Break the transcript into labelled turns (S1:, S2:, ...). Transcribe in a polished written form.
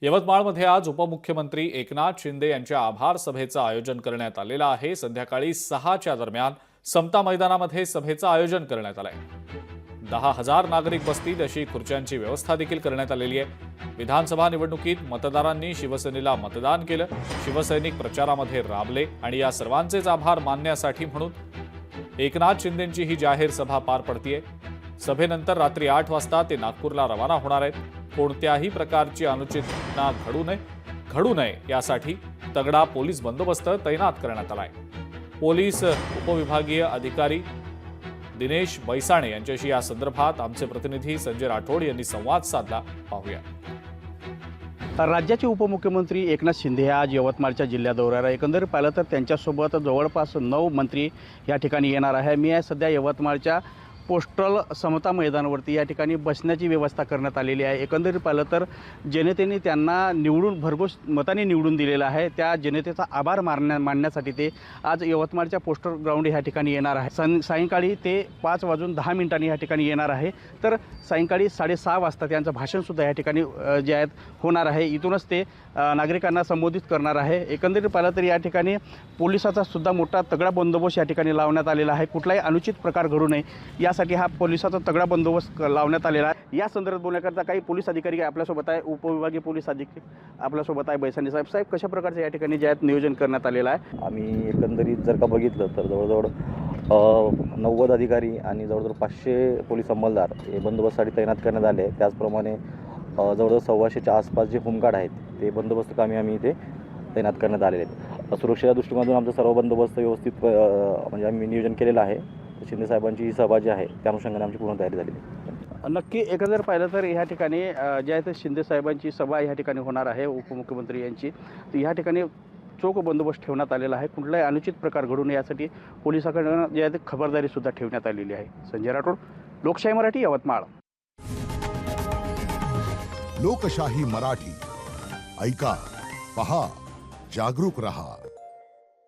S1: यवतमाळमध्ये आज उपमुख्यमंत्री एकनाथ शिंदे यांच्या आभार सभेचं आयोजन करण्यात आलेलं आहे। संध्याकाळी 6च्या दरम्यान समता मैदानामध्ये सभेचं आयोजन करण्यात आलंय। 10,000 नागरिक बसतील अशी खुर्च्यांची व्यवस्था देखील करण्यात आलेली आहे। विधानसभा निवडणुकीत मतदारांनी शिवसेनेला मतदान केलं, शिवसैनिक प्रचारामध्ये राबले आणि या सर्वांचेच आभार मानण्यासाठी म्हणून एकनाथ शिंदेंची ही जाहीर सभा पार पडतीये। सभेनंतर रात्री 8 वाजता ते नागपूरला रवाना होणार आहेत। कोणत्याही प्रकारची अनुचित घटना घडू नये यासाठी तगडा पोलीस बंदोबस्त तैनात करण्यात आलाय। पोलीस उपविभागीय अधिकारी दिनेश बैसाणे यांच्याशी या संदर्भात आमचे प्रतिनिधी संजय राठोड यांनी संवाद साधला। पाहूया।
S2: राज्याचे उपमुख्यमंत्री एकनाथ शिंदे हे आज यवतमाळच्या जिल्हा दौऱ्यावर आहे। एकंदरीत पाहिलं तर त्यांच्यासोबत जवळपास 9 मंत्री या ठिकाणी येणार आहे। मी आहे सध्या यवतमाळच्या पोस्टल समता मैदानावरती। या ठिकाणी बसण्याची व्यवस्था करण्यात आलेली आहे। एकंदरीत पाहिलं तर जनतेने त्यांना निवडून मताने निवडून दिलेलं आहे। त्या जनतेचा आभार मानण्यासाठी ते आज यवतमाळच्या पोस्टल ग्राउंड या ठिकाणी येणार आहे। सायंकाळी ते 5:10 या ठिकाणी येणार आहे। तर सायंकाळी 6:30 वाजता त्यांचं भाषणसुद्धा या ठिकाणी जे आहेत होणार आहे। इथूनच ते नागरिकांना संबोधित करणार आहे। एकंदरीत पाहिलं तर या ठिकाणी पोलिसाचा सुद्धा मोठा तगडा बंदोबस्त या ठिकाणी लावण्यात आलेला आहे। कुठलाही अनुचित प्रकार घडू नये यासाठी हा पोलिसाचा तगडा बंदोबस्त लावण्यात आलेला आहे। या संदर्भात बोलण्याकरता काही पोलीस अधिकारी आपल्यासोबत आहे। उपविभागीय पोलीस अधिकारी आपल्यासोबत आहे बैसाणे साहेब। साहेब, कशा प्रकारचं या ठिकाणी जे आहेत नियोजन करण्यात आलेलं आहे?
S3: आम्ही एकंदरीत जर का बघितलं तर जवळजवळ 90 अधिकारी आणि जवळजवळ 500 पोलीस अंमलदार हे बंदोबस्तासाठी तैनात करण्यात आले आहे। त्याचप्रमाणे जवळजवळ 125च्या आसपास जे होमगार्ड आहेत ते बंदोबस्त कामी आम्ही इथे तैनात करण्यात आलेले आहेत। सुरक्षेच्या दृष्टिकोनातून आमचा सर्व बंदोबस्त व्यवस्थित म्हणजे आम्ही नियोजन केलेलं आहे। शिंदे साहेबांची ही सभा जी आहे त्या अनुषंगाने आमची पूर्ण तयारी झालेली आहे।
S2: नक्की एकंदर पाहिलं तर ह्या ठिकाणी जे आहे ते शिंदे साहेबांची सभा ह्या ठिकाणी होणार आहे उपमुख्यमंत्री यांची। तर ह्या ठिकाणी चोख बंदोबस्त ठेवण्यात आलेला आहे। कुठलाही अनुचित प्रकार घडू नये यासाठी पोलिसांकडून जे आहे ते खबरदारीसुद्धा ठेवण्यात आलेली आहे। संजय राठोड, लोकशाही मराठी, यवतमाळ।
S4: लोकशाही मराठी ऐका, पहा, जागरूक रहा।